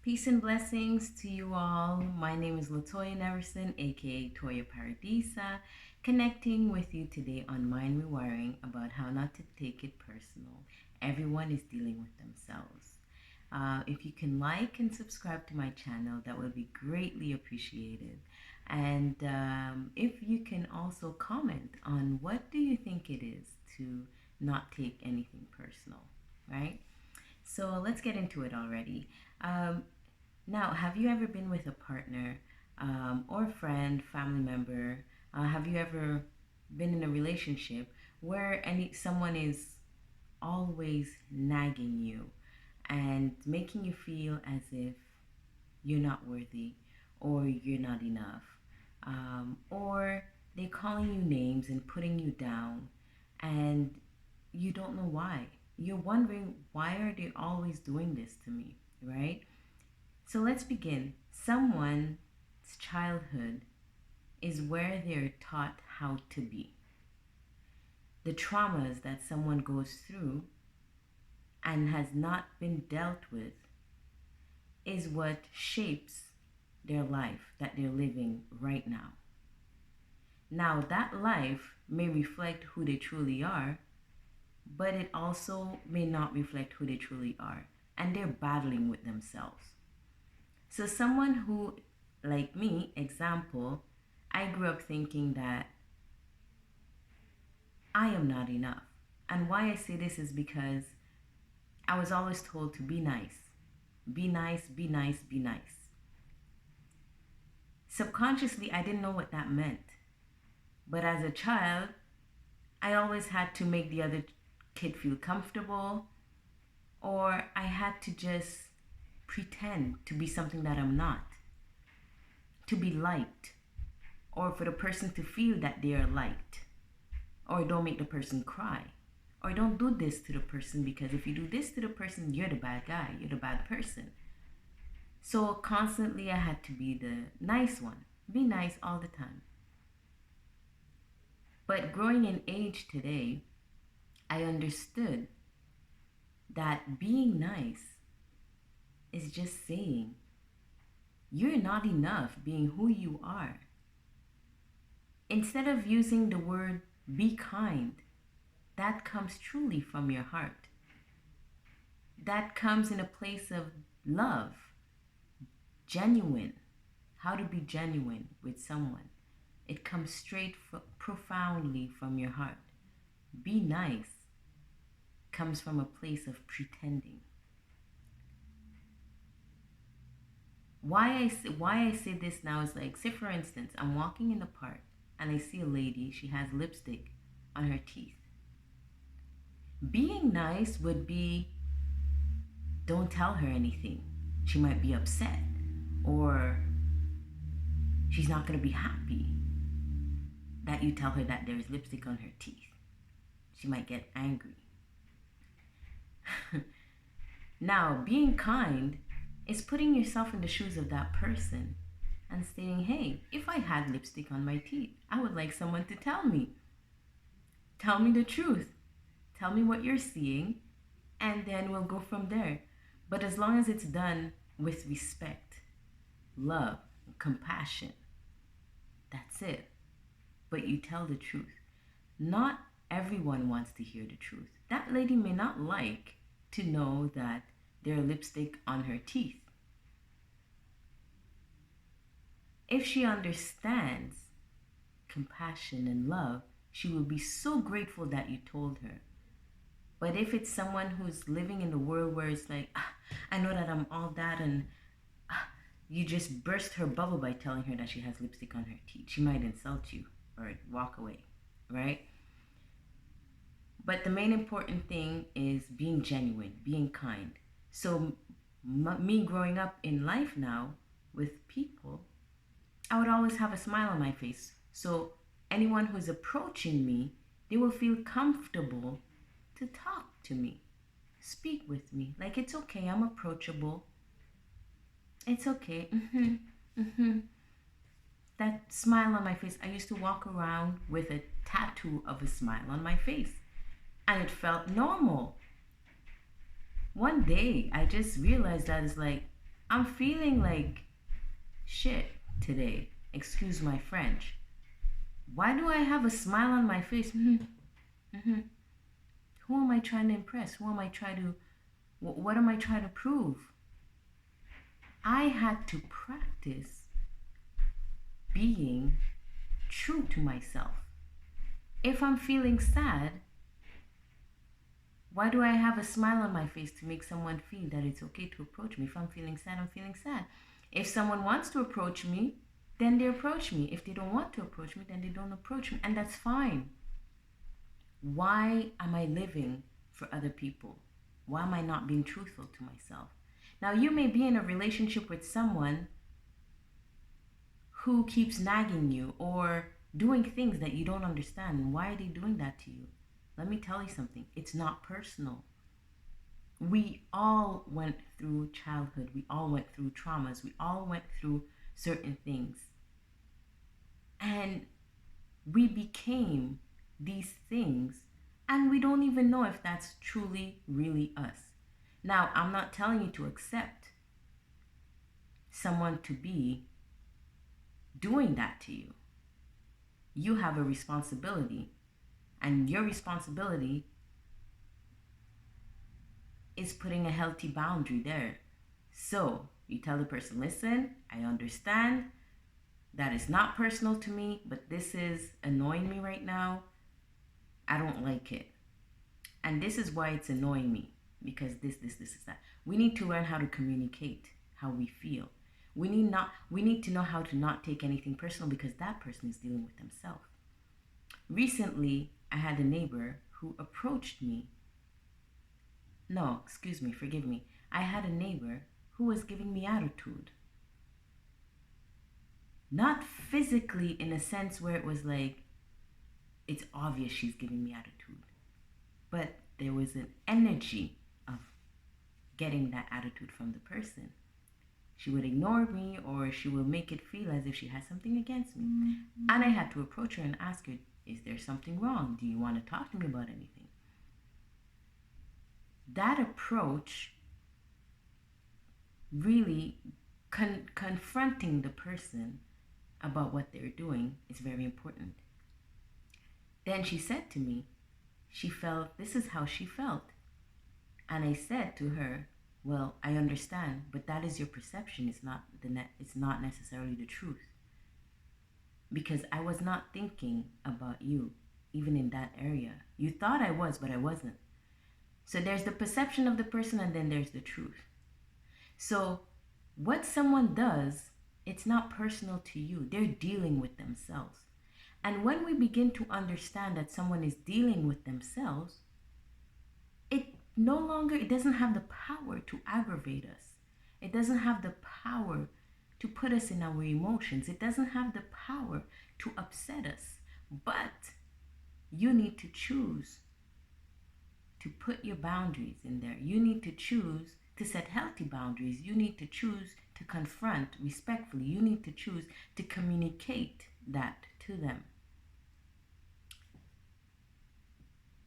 Peace and blessings to you all. My name is Latoya Neverson, aka Toya Paradisa, connecting with you today on Mind-Rewiring about how not to take it personal. Everyone is dealing with themselves. If you can like and subscribe to my channel, that would be greatly appreciated. And if you can also comment on what do you think it is to not take anything personal, right? So let's get into it already. Now, have you ever been with a partner or friend, family member? Have you ever been in a relationship where someone is always nagging you and making you feel as if you're not worthy or you're not enough, or they're calling you names and putting you down, and you don't know why? You're wondering, why are they always doing this to me, right? So let's begin. Someone's childhood is where they're taught how to be. The traumas that someone goes through and has not been dealt with is what shapes their life that they're living right now. Now, that life may reflect who they truly are, but it also may not reflect who they truly are, and they're battling with themselves. So someone who, like me, example, I grew up thinking that I am not enough. And why I say this is because I was always told to be nice. Be nice, be nice, be nice. Subconsciously, I didn't know what that meant. But as a child, I always had to make the other kid feel comfortable, or I had to just pretend to be something that I'm not, to be liked, or for the person to feel that they are liked, or don't make the person cry, or don't do this to the person, because if you do this to the person, you're the bad guy, you're the bad person. So constantly I had to be the nice one, be nice all the time. But growing in age today, I understood that being nice is just saying you're not enough being who you are. Instead of using the word be kind, that comes truly from your heart. That comes in a place of love, genuine, how to be genuine with someone. It comes straight profoundly from your heart. Be nice comes from a place of pretending. Why I say this now is like, say for instance, I'm walking in the park and I see a lady, she has lipstick on her teeth. Being nice would be, don't tell her anything. She might be upset, or she's not going to be happy that you tell her that there's lipstick on her teeth. She might get angry. Now, being kind is putting yourself in the shoes of that person and saying, hey, if I had lipstick on my teeth, I would like someone to tell me. Tell me the truth. Tell me what you're seeing, and then we'll go from there. But as long as it's done with respect, love, compassion, that's it. But you tell the truth. Not everyone wants to hear the truth. That lady may not like to know that there's lipstick on her teeth. If she understands compassion and love, she will be so grateful that you told her. But if it's someone who's living in the world where it's like, I know that I'm all that, and you just burst her bubble by telling her that she has lipstick on her teeth, she might insult you or walk away, right? But the main important thing is being genuine, being kind. So me growing up in life now with people, I would always have a smile on my face. So anyone who's approaching me, they will feel comfortable to talk to me, speak with me. Like, it's okay, I'm approachable. It's okay. That smile on my face, I used to walk around with a tattoo of a smile on my face, and it felt normal. One day, I just realized that it's like, I'm feeling like shit today. Excuse my French. Why do I have a smile on my face? Mm-hmm. Who am I trying to impress? Who am I trying to, what am I trying to prove? I had to practice being true to myself. If I'm feeling sad, why do I have a smile on my face to make someone feel that it's okay to approach me? If I'm feeling sad, I'm feeling sad. If someone wants to approach me, then they approach me. If they don't want to approach me, then they don't approach me. And that's fine. Why am I living for other people? Why am I not being truthful to myself? Now, you may be in a relationship with someone who keeps nagging you or doing things that you don't understand. Why are they doing that to you? Let me tell you something. It's not personal. We all went through childhood. We all went through traumas. We all went through certain things. And we became these things, and we don't even know if that's truly, really us. Now, I'm not telling you to accept someone to be doing that to you. You have a responsibility, and your responsibility is putting a healthy boundary there. So you tell the person, listen, I understand that is not personal to me, but this is annoying me right now. I don't like it. And this is why it's annoying me, because this is that. We need to learn how to communicate how we feel. We need to know how to not take anything personal, because that person is dealing with themselves. Recently, I had a neighbor who approached me. No, excuse me, forgive me. I had a neighbor who was giving me attitude. Not physically in a sense where it was like, it's obvious she's giving me attitude. But there was an energy of getting that attitude from the person. She would ignore me, or she will make it feel as if she has something against me. Mm-hmm. And I had to approach her and ask her, is there something wrong? Do you want to talk to me about anything? That approach, really confronting the person about what they're doing, is very important. Then she said to me, she felt, this is how she felt. And I said to her, well, I understand, but that is your perception. It's not necessarily the truth. Because I was not thinking about you, even in that area. You thought I was, but I wasn't. So there's the perception of the person, and then there's the truth. So what someone does, it's not personal to you. They're dealing with themselves. And when we begin to understand that someone is dealing with themselves, it doesn't have the power to aggravate us. It doesn't have the power to put us in our emotions. It doesn't have the power to upset us. But you need to choose to put your boundaries in there. You need to choose to set healthy boundaries. You need to choose to confront respectfully. You need to choose to communicate that to them.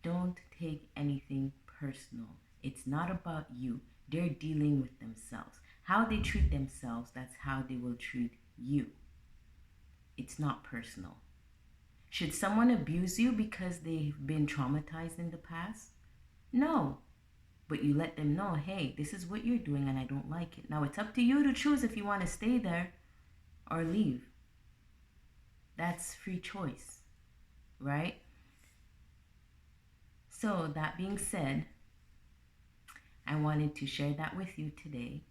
Don't take anything personal. It's not about you. They're dealing with themselves. How they treat themselves, that's how they will treat you. It's not personal. Should someone abuse you because they've been traumatized in the past? No. But you let them know, hey, this is what you're doing and I don't like it. Now it's up to you to choose if you want to stay there or leave. That's free choice, right? So that being said, I wanted to share that with you today.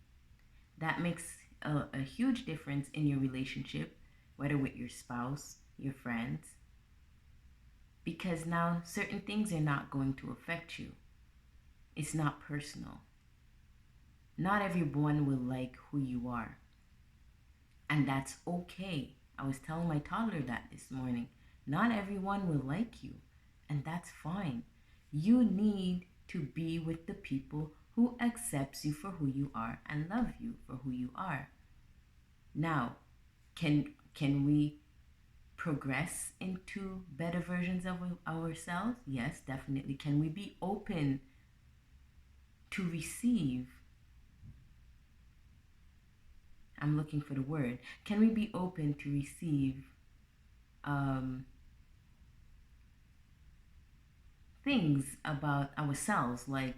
That makes a huge difference in your relationship, whether with your spouse, your friends, because now certain things are not going to affect you. It's not personal. Not everyone will like who you are, and that's okay. I was telling my toddler that this morning. Not everyone will like you, and that's fine. You need to be with the people who accepts you for who you are and love you for who you are. Now, can we progress into better versions of ourselves? Yes, definitely. Can we be open to receive I'm looking for the word. Can we be open to receive um, things about ourselves? Like,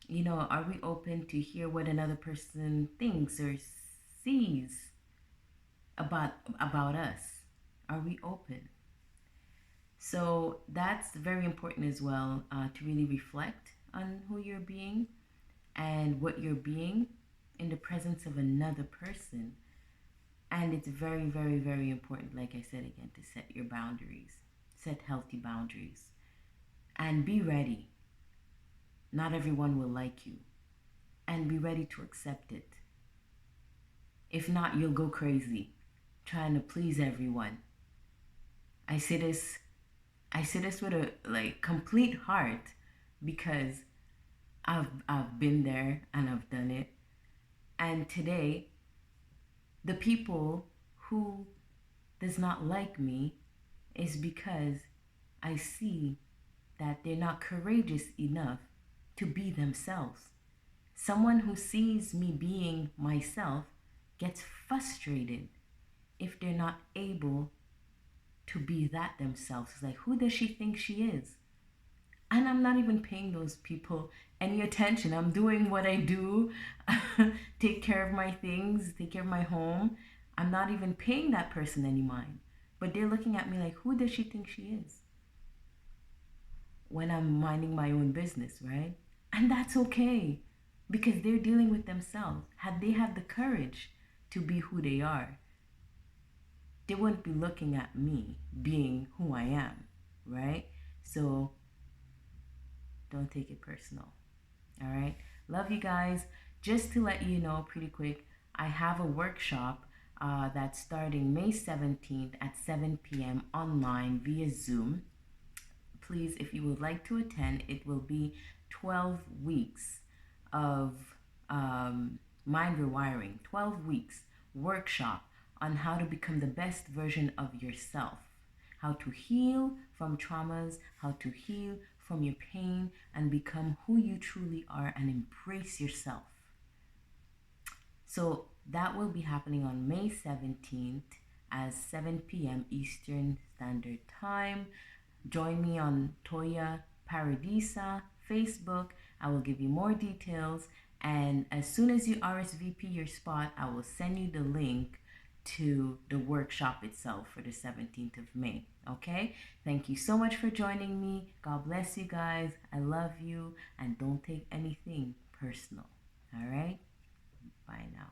are we open to hear what another person thinks or sees about about us? Are we open? So that's very important as well, to really reflect on who you're being and what you're being in the presence of another person. And it's very, very, very important, like I said again, to set your boundaries, set healthy boundaries, and be ready. Not everyone will like you, and be ready to accept it. If not, you'll go crazy trying to please everyone. I say this I say this with a like complete heart because I've been there and I've done it. And today, the people who does not like me is because I see that they're not courageous enough to be themselves. Someone who sees me being myself gets frustrated if they're not able to be that themselves. It's like, who does she think she is? And I'm not even paying those people any attention. I'm doing what I do, take care of my things, take care of my home. I'm not even paying that person any mind. But they're looking at me like, who does she think she is? When I'm minding my own business, right? And that's okay because they're dealing with themselves. Had they had the courage to be who they are, they wouldn't be looking at me being who I am, right? So don't take it personal. All right. Love you guys. Just to let you know, pretty quick, I have a workshop that's starting May 17th at 7 p.m. online via Zoom. Please, if you would like to attend, it will be 12 weeks of mind rewiring, 12 weeks workshop on how to become the best version of yourself, how to heal from traumas, how to heal from your pain and become who you truly are and embrace yourself. So that will be happening on May 17th at 7 p.m. Eastern Standard Time. Join me on Toya Paradisa Facebook. I will give you more details. And as soon as you RSVP your spot, I will send you the link to the workshop itself for the 17th of May. Okay? Thank you so much for joining me. God bless you guys. I love you. And don't take anything personal. All right? Bye now.